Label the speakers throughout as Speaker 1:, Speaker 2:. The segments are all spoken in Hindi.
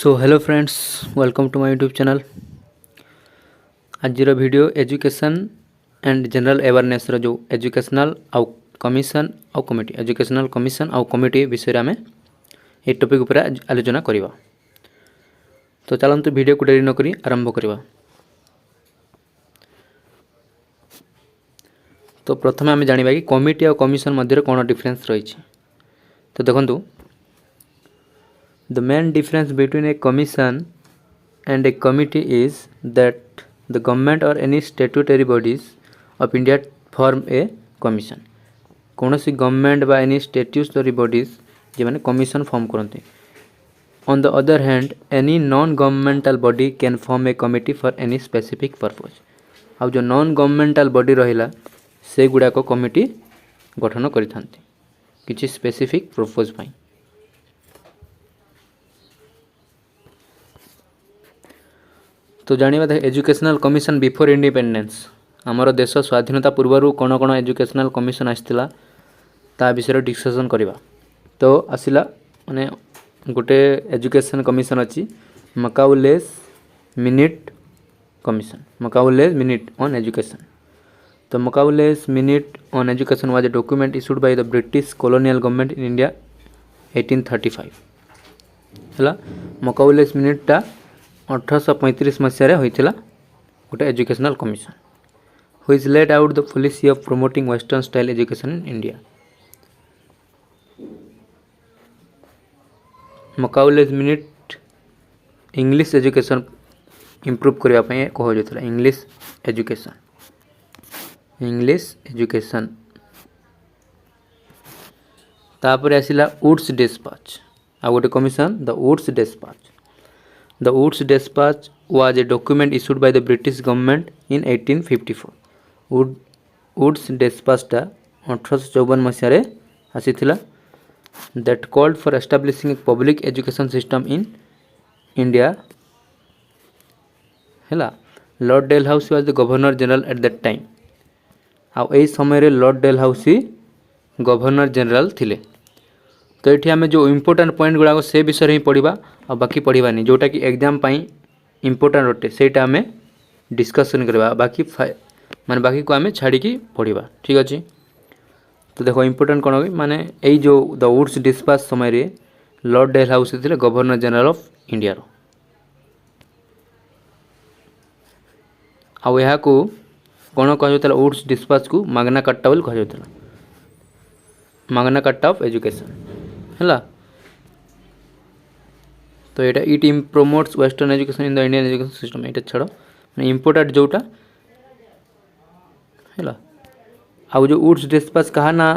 Speaker 1: So hello friends, welcome to my YouTube channel. आज video education and general awareness रो जो एजुकेशनल आउ कमिशन आउ कमिटी एजुकेशनल कमिशन आउ कमिटी विषय आम ये टॉपिक उपर आलोचना करवा। तो चलते वीडियो को डेरी नक आरंभ करवा। तो प्रथम आम जाना कि कमिटी और कमिशन मध्य कौन डिफरेंस रही। तो देखो, the main difference between a commission and a committee is that the government or any statutory bodies of India form a commission. कौन सी गवर्नमेंट बा एनी स्टेट्यूटरी बॉडीज जो मैंने कमिशन फॉर्म करते। On the other hand any non governmental body can form A committee for any specific purpose. आउ जो नॉन गवर्नमेंटल बॉडी रहिला से गुड़ाक कमिटी गठन करिथांती किछि स्पेसिफिक पर्पज पाई। तो जानिबा देख एजुकेशनल कमिशन बिफोर इंडिपेंडेंस आमर देश स्वाधीनता पूर्व कौन कौन एजुकेशनल कमिशन आसला ता विषय डिस्कसन करवा। तो आसला माने गोटे एजुकेशन कमिशन अच्छी Macaulay's minute commission, Macaulay's minute on education. तो Macaulay's minute on education was a document issued by the British colonial government in India 1835 है। मकाउलेस मिनिटा 1835 मसीह होता गोटे educational commission which laid out the policy of promoting western style education in India. Macaulay's minute English education improve करने कह जाता। इंग्लिश एजुकेशन तापर आसला वुड्स डिस्पैच आ गोटे commission the Woods dispatch. The Woods Dispatch was a document issued by the British government in 1854. Woods Dispatch टा 1854 मसीह आसीथिला that called for establishing a public education system in India हैला। Lord Dalhousie was the Governor General at that time। आ एई समय लॉर्ड डेलहाउसी गवर्नर जनरल थिले। तो ये आम जो इम्पोर्टाट पॉइंट गुड़ाक से विषय ही पढ़ा और बाकी पढ़ानी जोटा कि एग्जाम इम्पोर्टाट अटे से आम डिस्कसन करवा। बाकी माने बाकी को आम छाड़ी पढ़ा। ठीक अच्छे। तो देखो इम्पोर्टाट कौन हो माने यही जो द वुड्स डिस्पैच समय लॉर्ड डेलहाउसी थे गवर्नर जनरल ऑफ इंडिया। आउ यहाँ को कौन कह वुड्स डिस्पैच को माग्ना कार्टा बोली कह माग्ना कार्टा ऑफ एजुकेशन है। तो ये it promotes western education in the Indian education system. ये छाड़ मैं इम्पोर्टाट जोटा है। आउ जो वुड्स डिस्पैच कहा ना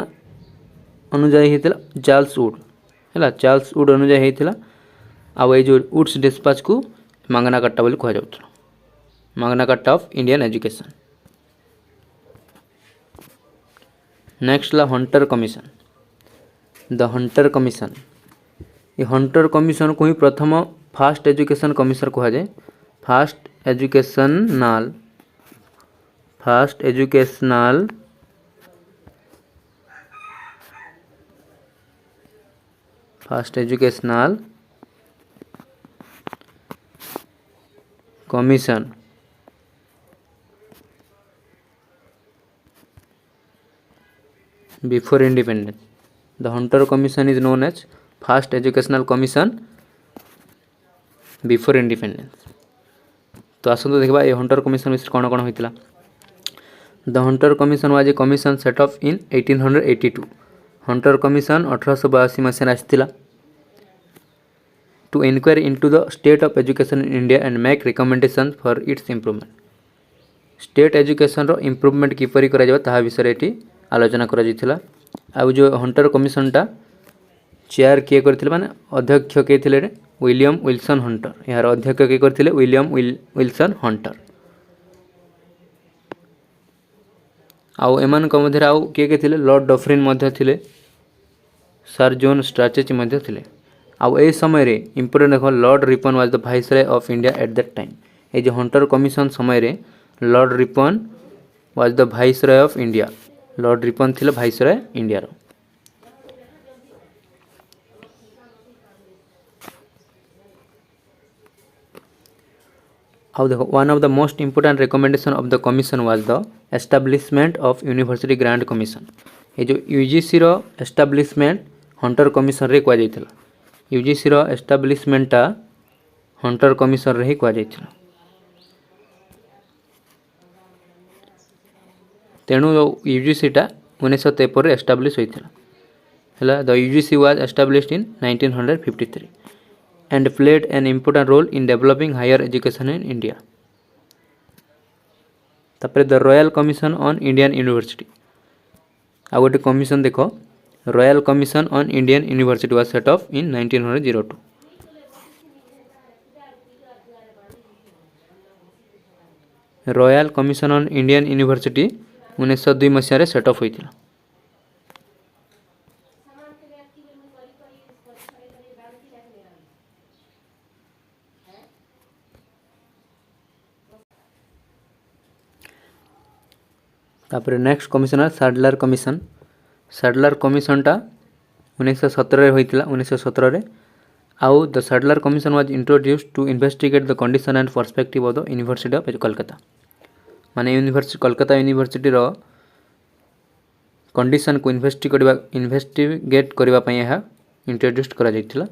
Speaker 1: अनुजाई होता चार्ल्स वुड है। चार्ल्स वुड अनुजाई होता। आउ ये जो वुड्स डिस्पैच को माग्ना कार्टा बोली कह जाता। Magna Carta of Indian education. Next ला Hunter commission the Hunter commission. ये हंटर कमिशन को ही प्रथम फास्ट एजुकेशन कमिशन कह जाए। First educational commission before independence. The Hunter Commission is known as First Educational Commission before independence। तो आसतु देखा ये हंटर कमिशन विषय कौन कौन होता। The Hunter commission was a commission set off in 1882। Hunter commission 1882 मसीह आसाला to enquire into the state of education in India and make recommendation for its improvement. State education रो इम्प्रूवमेंट किपरि करा ताहा विषय ये आलोचना करा। आउ जो हंटर कमिशन टा चेयर किए करथिले माने अध्यक्ष के थिले विलियम विल्सन हंटर। यार अध्यक्ष के करथिले विलियम विल्सन हंटर। आउ एमान को मध्य आउ के थिले लॉर्ड डफरिन मध्य थिले, सर जॉन स्ट्रैटेजी मध्य थिले। आउ ए समय रे इंपोर्टेंट देखो Lord Ripon was the viceroy of India at that time. ए जो हंटर कमिशन समय रे Lord Ripon was the viceroy of India. Lord Ripon थिले वाइसरॉय इंडिया रो। आउ देखो one of the most important recommendation of the commission was the establishment of University Grant Commission. ये जो यूजीसी रो एस्टाब्लिशमेंट हंटर कमिशन रे कुआ जाइथिला। यूजीसी रो एस्टाब्लिशमेंटटा हंटर कमिशन रे ही कुआ जाइथिला। तेणु यूजीसीटा 1953 रे एस्टाब्लिश होइथिला। हला the UGC was established in 1953 and played an important role in developing higher education in India। तापर the Royal Commission on Indian University आ गोटे कमिशन देख Royal Commission on Indian University was set up in 1902। Royal Commission on Indian University 1902 मसीह सेट अप होइथिला। तापर next commissioner Sadler commission. Sadler कमिशनटा 1917 होइतिला 1917 रे। आउ the Sadler commission was introduced to investigate the condition and perspective of the University of Kolkata. माने यूनिवर्सिटी कोलकाता यूनिवर्सिटी रो कंडीशन को इन्वेस्टिगेट करबा पई यह इंट्रोड्यूस करा जाइतिला।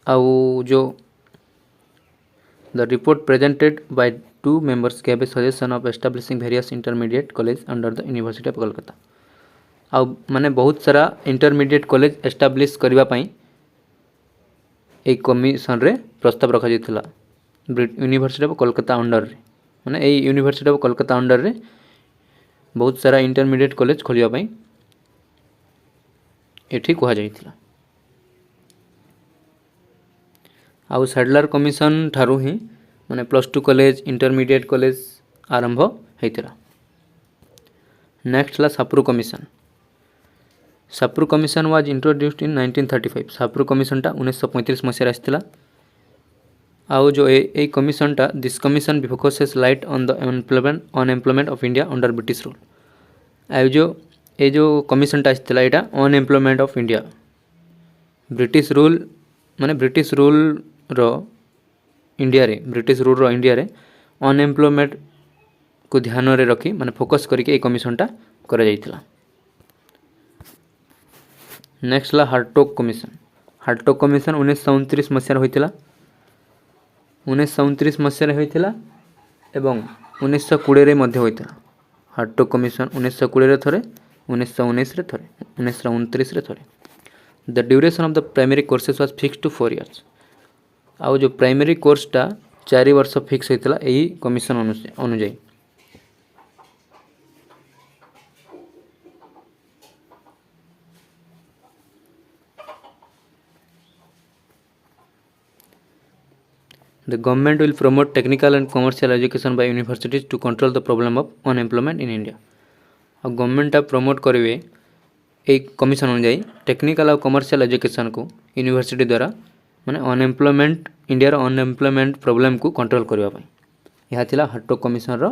Speaker 1: आउ जो the report presented by two members gave a suggestion of establishing various intermediate college under the University of Kolkata। आउ माने बहुत सारा इंटरमीडिएट कॉलेज एस्टाब्लिश करबा पई एक कमिशन रे प्रस्ताव रखा जाइतिला यूनिवर्सिटी ऑफ कोलकाता अंडर रे। माने ए यूनिवर्सिटी ऑफ कोलकाता अंडर रे बहुत सारा इंटरमीडिएट कॉलेज खोलिबा पई एठी कहा जाइतिला। आउ सैडलर कमिशन ठारू ही माने +2 कॉलेज इंटरमीडिएट कॉलेज आरंभ होइतिला। नेक्स्ट ला Sapru commission. Sapru commission was introduced in 1935। Sapru कमिशनटा 1935 मसीह आसितिला। आउ जो ए कमिशनटा this commission focuses light on the unemployment of India under British rule. आउ जो कमिशनटा आसितिला एटा unemployment of India British rule माने ब्रिटिश रूल रो इंडिया रे ब्रिटिश रूल रो इंडिया रे अनएम्प्लॉयमेंट को ध्यान रे रखी माने फोकस करके ए कमिशनटा करा जाइतिला। नेक्स्ट ला हार्टोक कमिशन। हार्टोक कमिशन 1929 मसीह होइतिला 1929 मसीह होइतिला एवं 1920 रे मध्य होइतिला। हार्टोक कमिशन 1920 रे थरे 1919 रे थरे 1929 रे थरे। The duration of the primary courses was fixed to 4 years. आउ जो प्राइमरी कोर्सटा 4 वर्ष फिक्स होइतिला एही कमिशन अनुसार। The government will promote technical and commercial education by universities to control the problem of unemployment in India। और गवर्नमेंट प्रमोट करेंगे एक कमिशन अनुजाई टेक्निकल और कमर्शियल एजुकेशन को यूनिवर्सिटी द्वारा माने अनएम्प्लॉयमेंट इंडिया रो अनएम्प्लॉयमेंट प्रॉब्लम को कंट्रोल करबा पई यह थिला हार्टोक कमिशन रो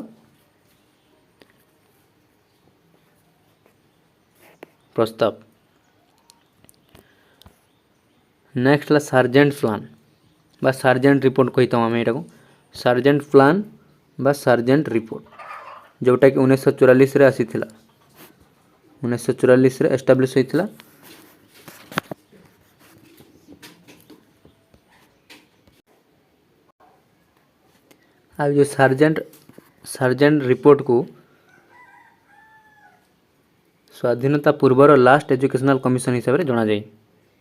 Speaker 1: प्रस्ताव। नेक्स्ट ला सार्जेंट प्लान बा सार्जेंट रिपोर्ट कहिता हम एटा को सार्जेंट प्लान बा सार्जेंट रिपोर्ट जोटा कि 1944 रे आसीथिला 1944 रे एस्टाब्लिश होइथिला। आ जो सार्जेंट रिपोर्ट को स्वाधीनता पूर्वर लास्ट एजुकेशनल कमिशन हिसाब से जना जाए।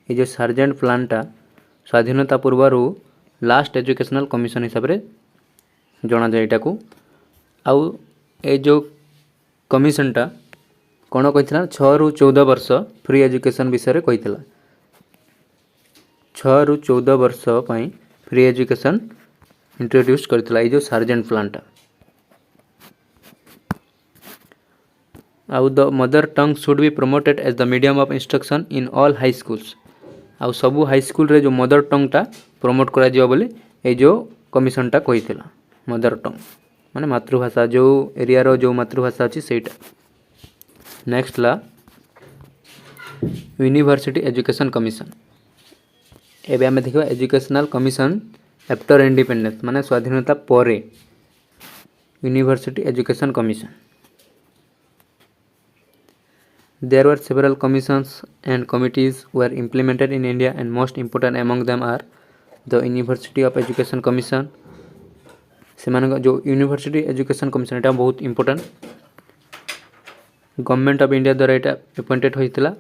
Speaker 1: ये जो सार्जेंट प्लानटा स्वाधीनता पूर्वर लास्ट एजुकेशनल कमिशन हिसाब से जना जाए एटा को। आउ ए जो कमिशनटा कौन कही 6 ରୁ 14 वर्ष फ्री एजुकेशन विषय कही 6 ରୁ 14 वर्ष पई फ्री एजुकेशन इंट्रोड्यूस करथिला ये जो सार्जेंट प्लानटा। आउ the mother tongue should be promoted as the medium of instruction in all high schools. आउ सबू हाई स्कूल रे जो मदर टंगटा प्रमोट करा जियो बोले ए जो कमिशनटा कहिथिला। मदर टंग माने मातृभाषा जो एरिया रो जो मातृभाषा अछि सेटा। नेक्स्ट ला यूनिवर्सिटी एजुकेशन कमिशन। एबे हमें देखिबा एजुकेशनल कमिशन आफ्टर इंडिपेंडेंस माने स्वाधीनता परे university education commission. There were several commissions and committees were implemented in India, and most important among them are the University of Education Commission. सेमान जो यूनिवर्सिटी एजुकेशन कमिशन एटा बहुत इंपोर्टेंट. गवर्नमेंट ऑफ इंडिया द्वारा एटा अपॉइंटेड होइतिला.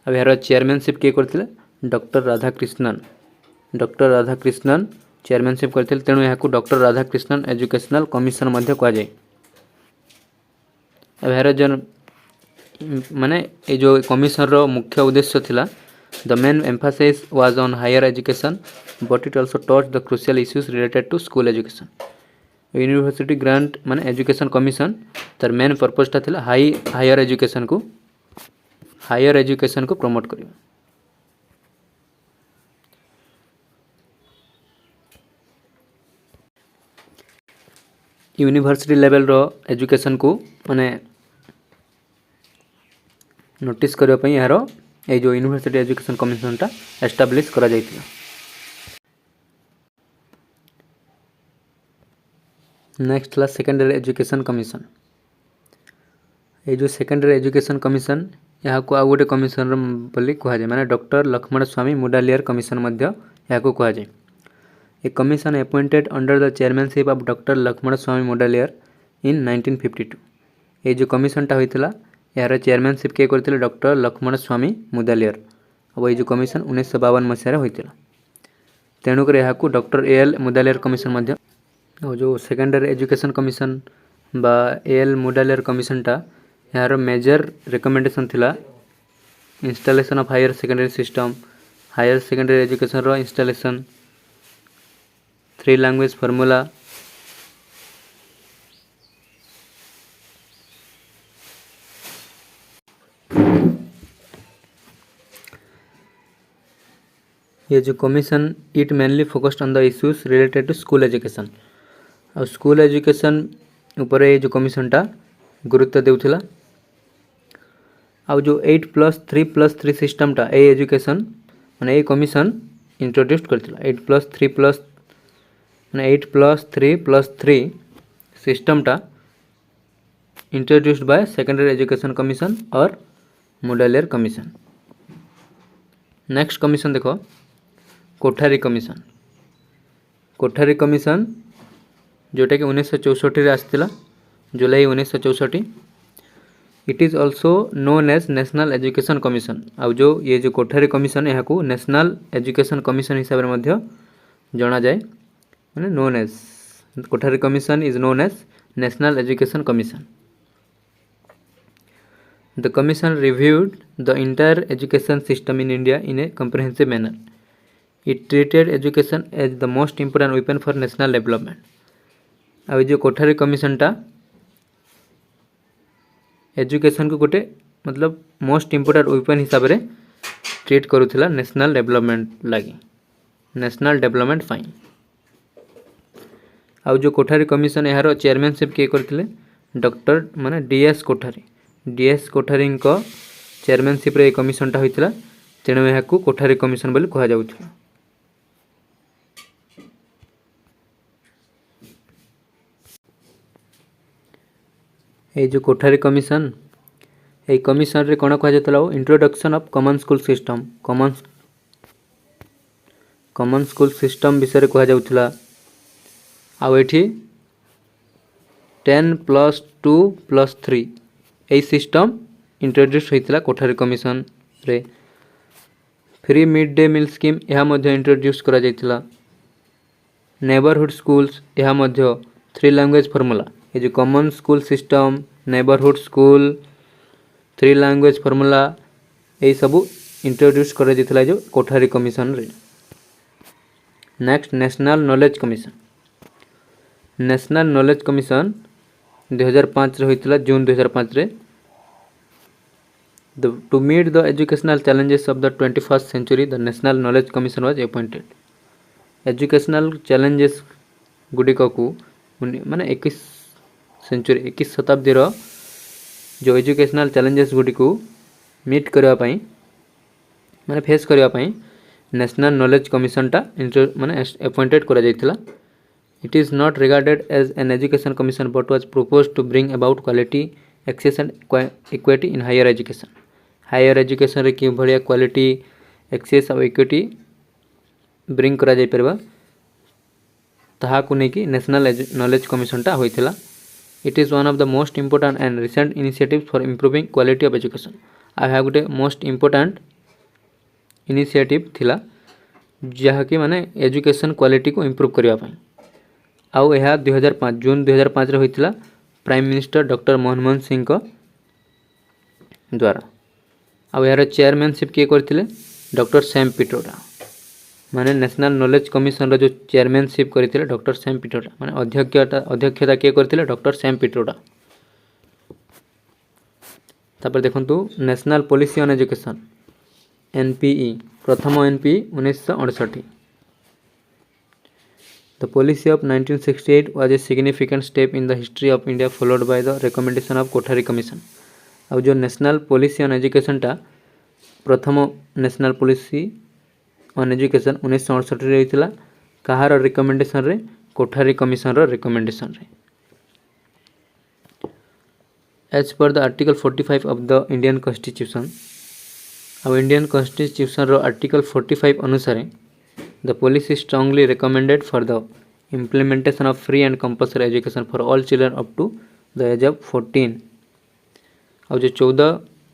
Speaker 1: अब यार चेयरमैनशिप के करथिले doctor Radhakrishnan. Doctor Radhakrishnan chairmanship करथिले, तेणु याकू डॉक्टर राधाकृष्णन एजुकेशनल कमिशन मध्ये कहा जाय. अब यार जन माने ये जो कमिशन रो मुख्य उद्देश्य थिला, the main emphasis was on higher education but it also touch the crucial issues related to school education. University grant माने एजुकेशन कमिशन तार मेन पर्पसटा थिला हायर एजुकेशन को प्रमोट करियो. यूनिवर्सिटी लेवल रो एजुकेशन को माने नोटिस करबा पई यार ए जो यूनिवर्सिटी एजुकेशन कमिशन टा एस्टाब्लिश करा जायतिला. नेक्स्ट ला सेकेंडरी एजुकेशन कमिशन. ये जो सेकेंडरी एजुकेशन कमिशन यहाँ को आउ गोटे कमिशन बोली कह जाए, माने डॉक्टर लक्ष्मण स्वामी मुडालियर कमिशन मध्य यहाँ को कह जाए. A commission appointed under the chairmanship of doctor Lakshman Swami Mudaliar in 1952. ये जो कमिशन टा होइतिला यार चेयरमैनशिप के करथिले डॉक्टर लक्ष्मण स्वामी मुदालियर. अब ये जो कमिशन 1952 मसीह होइतिला, तेणुक यहाँ को डॉक्टर एल मुदालियर कमिशन मध्य. और जो सेकेंडरी एजुकेशन कमिशन बा एल मुडालियर कमिशन टा यार मेजर रिकमेंडेशन थिला installation of higher secondary system, higher secondary education रो इंस्टॉलेशन, 3 लैंग्वेज फार्मूला, ये जो commission it mainly focused on the issues related to school education. और स्कूल एजुकेशन ऊपर ये जो कमिशन टा गुरुत्व देउथिला. आ जो 8+3+3 सिस्टम टा ए एजुकेशन माने ए कमिशन इंट्रोड्यूस करथिला. 8+3+ माने 8+3+3 सिस्टम टा introduced by secondary education commission और मुडालियर कमिशन. नेक्स्ट कमिशन देखो कोठारी कमिशन. कोठारी कमिशन जोटा कि 1964 रे आस्तिला, जुलाई 1964. It is also known as national education commission. आ जो ये जो कोठारी कमिशन यहाँ को नेशनल एजुकेशन कमिशन हिसाब से मध्य जना जाए, माने known as Kothari commission is known as national education commission. The commission reviewed the entire education system in India in a comprehensive manner. It treated education as the most important weapon for national development. अब जो कोठारी कमिशन टा एजुकेशन को गोटे मतलब मोस्ट इम्पोर्टेंट वेपन हिसाब से ट्रीट करूला नेशनल डेवलपमेंट लगी, नेशनल डेवलपमेंट फाइन. आउ जो कोठारी कमिशन यार चेयरमैनशिप किए करथिले डॉक्टर माने DS Kothari. DS Kothari chairmanship रे कमिशन टा होइतिला, तेणु यहाँ को कोठारी कमिशन बोली कहा जाउथिला. ये जो कोठारी कमिशन ये कमिशन रे कोन कहा जातला introduction of common school system. Common school system विषय रे कहा जाउथिला. आ एठी 10+2+3 ए सिस्टम इंट्रोड्यूस होइतिला कोठारी कमिशन रे. Free mid day meal scheme यह मध्य इंट्रोड्यूस करा जाइतिला. नेबरहुड स्कूल्स यह मध्य 3 लैंग्वेज फार्मूला. ये जो common school system, neighbourhood school, 3 language formula ये सब इंट्रोड्यूस करा जाइतिला जो कोठारी कमिशन रे. Next national knowledge commission. National knowledge commission 2005 रे होइतिला, जून 2005 रे. To meet the educational challenges of the 21st century, the National Knowledge Commission was appointed. Educational challenges गुड़िक को माने 21 शताब्दी जो एजुकेशनल चैलेंजेस गुड़ी को मीट करने माने फेस करने नेशनल नॉलेज कमिशनटा माने अपॉइंटेड करा जायतिला। It is not regarded as an education commission but was propose to bring about quality access and equity in higher education. Higher education रे कि भलिया क्वालिटी एक्सेस और इक्विटी ब्रिंग करा जाय परबा ताहाकु नै कि नेशनल नॉलेज कमिशनटा होइथिला। It is one of the most important and recent initiatives for improving quality of education. आ है गोटे मोस्ट इंपोर्टेंट इनिशिएटिव थिला जहाँकि माने एजुकेशन क्वालिटी को इंप्रूव करबा पई। आउ यह 2005 जून 2005 रे होइतिला prime minister doctor Manmohan Singh को द्वारा। आउ यार चेयरमैनशिप किए करथिले डॉक्टर सैम पिट्रोडा। माने नेशनल नॉलेज कमिशन रो जो चेयरमैनशिप करथिले डॉक्टर सैम पिट्रोडा माने अध्यक्षता किए करथिले डॉक्टर सैम पिट्रोडा। तापर देखंतु national policy on education NPE प्रथम NPE 1968। The policy of 1968 was a significant step in the history of India followed by the recommendation of Kothari Commission। अब जो नेशनल पॉलिसी ऑन एजुकेशन टा प्रथम नेशनल पॉलिसी ऑन एजुकेशन 1968 रे होइतिला कहार रिकमेंडेशन रे कोठारी कमिशन रो रिकमेंडेशन रे। As per the article 45 of the Indian constitution. अब इंडियन कॉन्स्टिट्यूशन रो आर्टिकल 45 अनुसार the policy strongly recommended for the implementation of free and compulsory education for all children up to the age of 14। और जो 14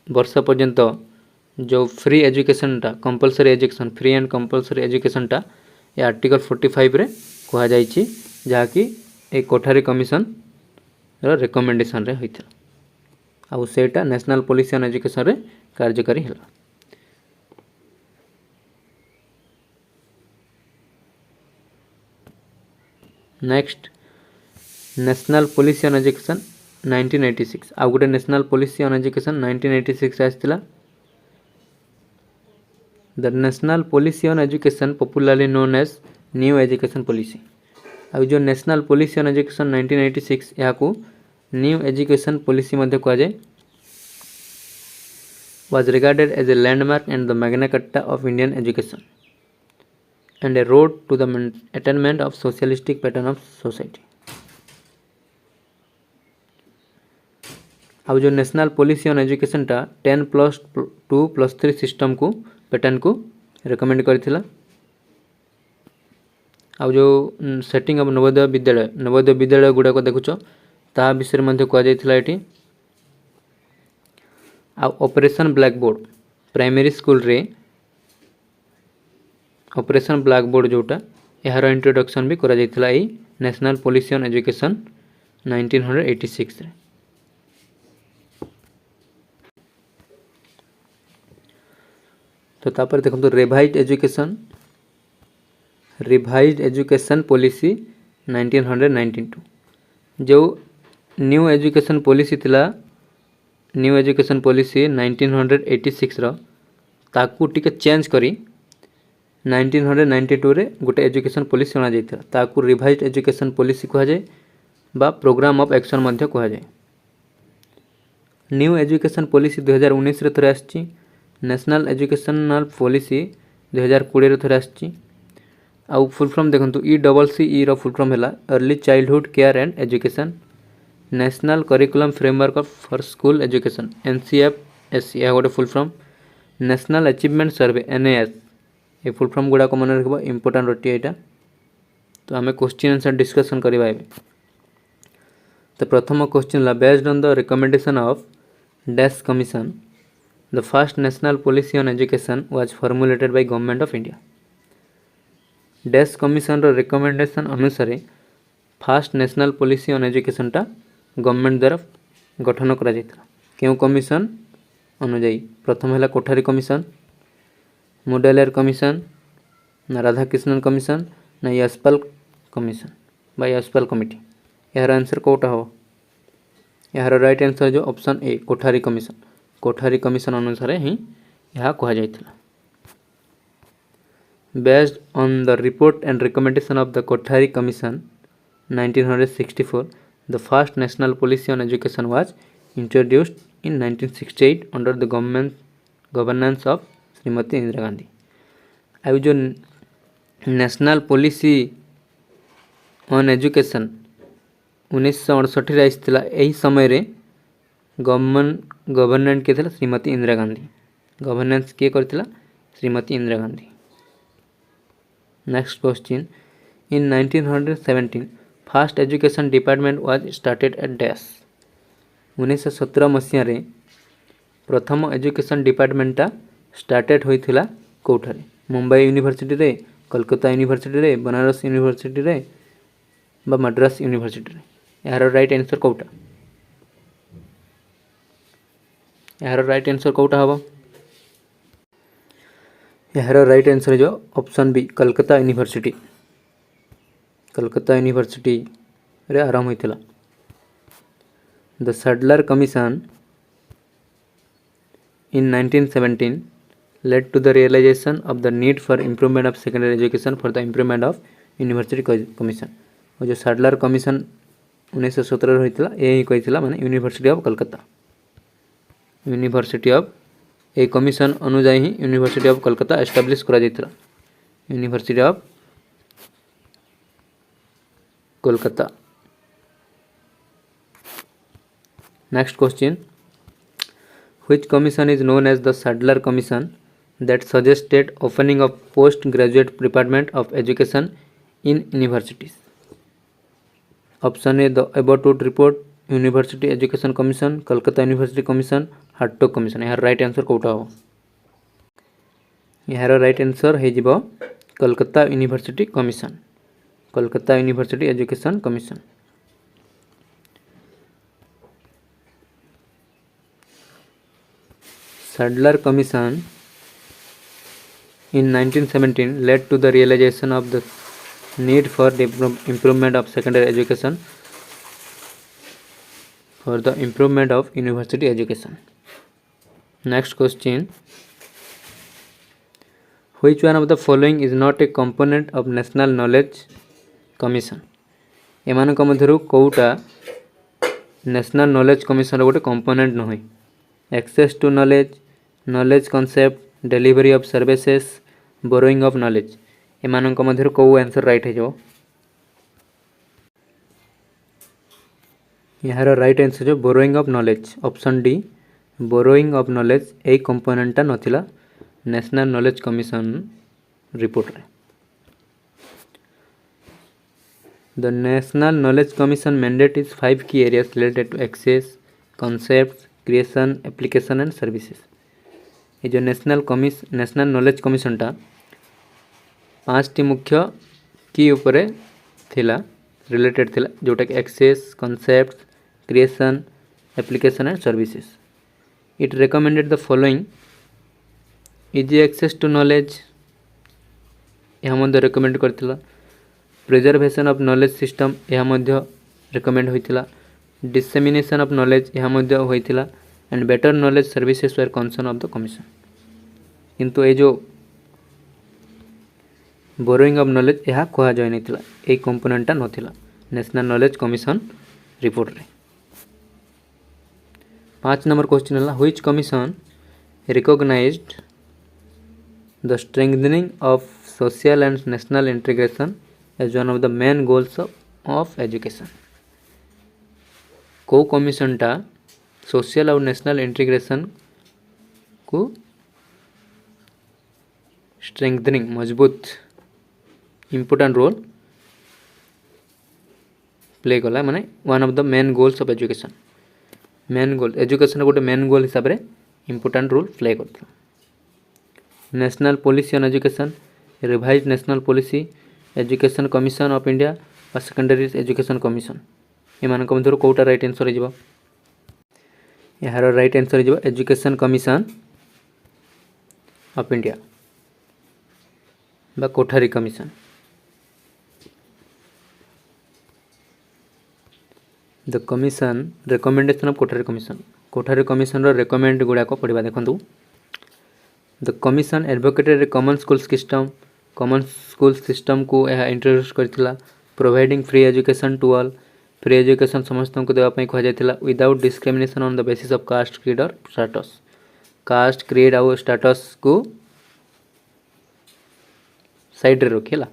Speaker 1: वर्ष पर्यंत जो फ्री एजुकेशन टा compulsory education free and compulsory education टा ये आर्टिकल 45 रे कहा जाइछि जहा कि ए कोठारी कमिशन रो रिकमेंडेशन रे होइथा। आ सेटा नेशनल पॉलिसी ऑन एजुकेशन रे कार्यकारी हला। Next national policy on education 1986। आ गोटे नेशनल पॉलिसी ऑन एजुकेशन 1986 आस्तिला। The national policy on education popularly known as new education policy. आ जो नेशनल पॉलिसी ऑन एजुकेशन 1986 याकू न्यू एजुकेशन पॉलिसी मध्ये कहा जाय। Was regarded as a landmark and the Magna Carta of Indian education and a road to the attainment of socialistic pattern of society। अब जो नेशनल पॉलिसी ऑन एजुकेशन टा 10+2+3 सिस्टम को पैटर्न को रिकमेंड करथिला। अब जो सेटिंग ऑफ नवोदय विद्यालय गुडा को देखुचो ता विषय मध्ये कहा जायथिला एठी। अब operation black board primary school रे ऑपरेशन ब्लैक बोर्ड जोटा यार इंट्रोडक्शन भी करा जायथिला ए नेशनल पॉलिसी ऑन एजुकेशन 1986 रे। तो तापर देखंतु रिवाइज्ड एजुकेशन पॉलिसी 1992। जो न्यू एजुकेशन पॉलिसी थिला न्यू एजुकेशन पॉलिसी 1986 रो ताकू टिके चेंज करी 1992 रे गोटे एजुकेशन पॉलिसी अना जायथिला ताकू रिवाइज्ड एजुकेशन पॉलिसी कहा जाय बा प्रोग्राम ऑफ एक्शन मध्य कहा जाय। न्यू एजुकेशन पॉलिसी 2019 रे थरे आछि। नेशनल एजुकेशनल पॉलिसी 2020 रे थरे आछि। आउ फुल फॉर्म देखंतु ECCE रो फुल फॉर्म हैला early childhood care and education national curriculum framework for school education NCFSE या गोटे फुल फॉर्म। नेशनल अचीवमेंट सर्वे NAS ये फुल फॉर्म गुड़ा को मन रखबो इंपोर्टेंट रटी एटा। तो हमें क्वेश्चन आंसर डिस्कशन करबा एबे। तो प्रथम क्वेश्चन ला based on the recommendation of dash commission the first national policy on education was formulated by government of India. Dash commission रो रिकमेंडेशन अनुसार first national policy on education टा गवर्नमेंट द्वारा गठन करा जायता। केउ कमिशन अनुଯାयी प्रथम हैला कोठारी कमिशन मोडेलर कमिशन ना राधाकृष्णन कमिशन ना यशपाल कमिशन बा यशपाल कमिटी। यार आंसर कोटा हो यार राइट आंसर जो ऑप्शन ए कोठारी कमिशन अनुसार ही यह कहा जायतिला। Based on the report and recommendation of the Kothari commission 1964 the first national policy on education was introduced in 1968 under the governance of Shrimati Indira Gandhi. ଆଉ जो नेशनल पॉलिसी ऑन एजुकेशन 1968 आईला यही समय गवर्नमेंट किए श्रीमती इंदिरा गांधी गवर्नेंस किए करथिला Shrimati Indira Gandhi. Next question in 1917 first education department was started at dash 1917 मसीह प्रथम एजुकेशन डिपार्टमेंटा स्टार्टेड होइथिला कोठारे मुंबई यूनिवर्सिटी रे कोलकाता यूनिवर्सिटी रे बनारस यूनिवर्सिटी रे बा मद्रास यूनिवर्सिटी रे यार राइट आंसर कोटा यार राइट आंसर कोटा हबो यार राइट आंसर जो ऑप्शन बी कोलकाता यूनिवर्सिटी रे आरंभ होइथिला। The Sadler commission in 1917 led to the realization of the need for improvement of secondary education for the improvement of university commission और जो सैडलर कमीशन 1917 होइतिला यही कहितिला माने university of Kolkata university of ए कमीशन अनुसार ही यूनिवर्सिटी ऑफ कोलकाता एस्टाब्लिश करा जायतिला university of Kolkata. Next question which commission is known as the Sadler Commission that suggested opening of postgraduate department of education in universities? Option A the above two report University Education Commission, Kolkata University Commission, Hartog Commission। यार राइट आंसर कोटा हो यार राइट आंसर हे जिवो Kolkata university commission Kolkata university education commission. Sadler Commission in 1917 led to the realization of the need for the improvement of secondary education for the improvement of university education. Next question, which one of the following is not a component of National Knowledge Commission? एमानक मध्यरु कोउटा नेशनल नॉलेज कमिशन गोटे कंपोनेंट नहय। Access to knowledge, knowledge concept, delivery of services, borrowing of knowledge एमानक मध्यरु को आंसर राइट है जो यार राइट आंसर जो borrowing of knowledge option D borrowing of knowledge ए कंपोनेंटा नथिला नेशनल नॉलेज कमिशन रिपोर्ट रे। The National Knowledge Commission mandate is 5 key areas related to access, concepts, creation, application and services। ये जो नेशनल नॉलेज कमिशन टा 5टी मुख्य की उपरे थिला रिलेटेड थिला जोटा कि access, concept, creation, application and services. It recommended the following easy access to knowledge यह मध्य रिकमेंड करथिला। प्रिजर्वेशन ऑफ नॉलेज सिस्टम यह मध्य रिकमेंड होइतिला। डिसेमिनेशन ऑफ नॉलेज यह मध्य होइतिला and better knowledge services were concern of the commission. किंतु ए जो बोरोइंग ऑफ नॉलेज यह कहा जाय नथिला ए कंपोनेंटा नथिला नेशनल नॉलेज कमिशन रिपोर्ट रे। 5 नंबर क्वेश्चन हला which commission recognised the strengthening of social and national integration as one of the main goals of education। को कमिशन टा सोशल और नेशनल इंटीग्रेशन को स्ट्रेंथनिंग मजबूत इम्पोर्टेंट रोल प्ले कला माने one of the main goals of education main goal education गोटे मेन गोल हिसाब रे इम्पोर्टेंट रोल प्ले करथला। National policy on education, revised national policy, education commission of India और सेकेंडरी एजुकेशन कमिशन एमानक मध्यरु कोटा राइट आंसर हे जिवो यार राइट आंसर हे जिवो एजुकेशन कमिशन ऑफ इंडिया बा Kothari commission. The commission recommendation of Kothari commission रो रिकमेंड गुडा को पढिबा देखंतु। The commission advocated common school system को यह इंट्रोड्यूस करथिला। Providing free education to all free education समस्त को देवा पई कहा जायतिला without discrimination on the basis of caste creed और स्टेटस। कास्ट क्रीड और स्टेटस को साइड रे रखी है।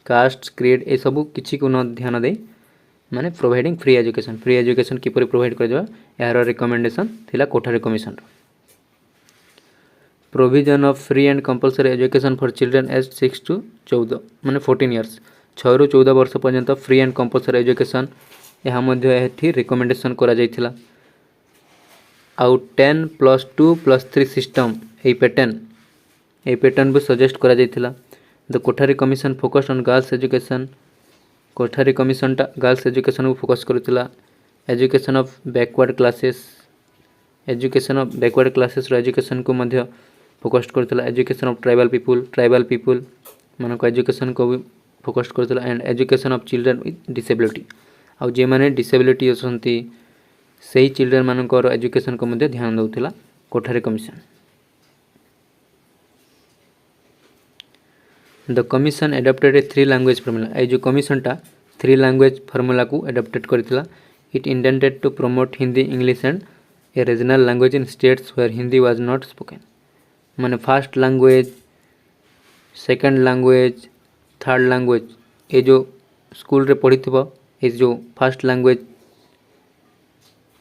Speaker 1: कास्ट क्रिएड ए सब किसी को न ध्यान दे माने प्रोवाइडिंग फ्री एजुकेशन किपर प्रोवाइड कर यार रिकमेंडेशन थिला Kothari commission. Provision of free and compulsory education for children age 6 to 14 माने 14 इयर्स 6 ରୁ 14 वर्ष पर्यंत फ्री एंड कंपलसरी एजुकेशन यह मध्य एठी रिकमेंडेशन करा जायथिला। आउ 10+2+3 सिस्टम ए पैटर्न भी सजेस्ट करा जायथिला। The Kothari commission focused on girls education. Kothari commission टा गर्ल्स एजुकेशन को फोकस करुतिला। एजुकेशन ऑफ बैकवर्ड क्लासेस रो एजुकेशन को मध्य फोकस करथिला। एजुकेशन ऑफ ट्राइबल पीपुल माने को एजुकेशन को भी फोकस करथिला। And education of children with disability आ जे माने डिसेबिलिटी असंती सही चिल्ड्रन मानकर एजुकेशन को मध्य ध्यान दउथिला Kothari commission. The commission adopted a 3 language formula. ए जो कमिशन टा 3 लैंग्वेज फार्मूला को एडॉप्टेड करथिला। It intended to promote Hindi English and a regional language in states where Hindi was not spoken माने first language second language third language ये जो स्कूल रे पढ़ी थबो ए जो first language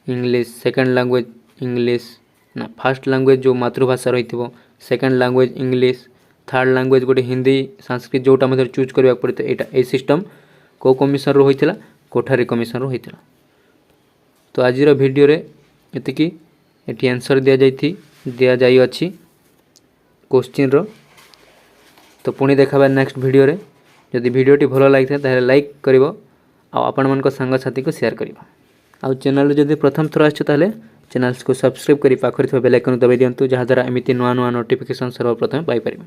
Speaker 1: English second language English ना फर्स्ट लैंग्वेज जो मातृभाषा रही थबो second language English third language गोटे हिंदी संस्कृत जोटा मधर चूज करबा पड़ते एटा ए सिस्टम को कमिशन रो होइतिला कोठारी कमिशन रो होइतिला। तो आज रो वीडियो रे एतिकी एटी आंसर दिया जाई अछि क्वेश्चन रो। तो पुणी देखाबा नेक्स्ट वीडियो रे। जदि वीडियोटी भलो लागिथे ताहे लाइक करिवो आ आपण मन को संग साथी को शेयर करिवो। आ चैनल रे जदि प्रथम थोर आछो ताले चैनल को सब्सक्राइब करी पाखरि थो बेल आइकन दबाइ दियंतु जहा द्वारा एमिति नुआ नोटिफिकेशन सर्वप्रथम पाई परिबे।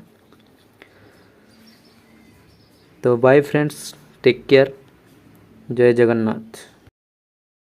Speaker 1: तो बाय फ्रेंड्स, टेक केयर, जय जगन्नाथ।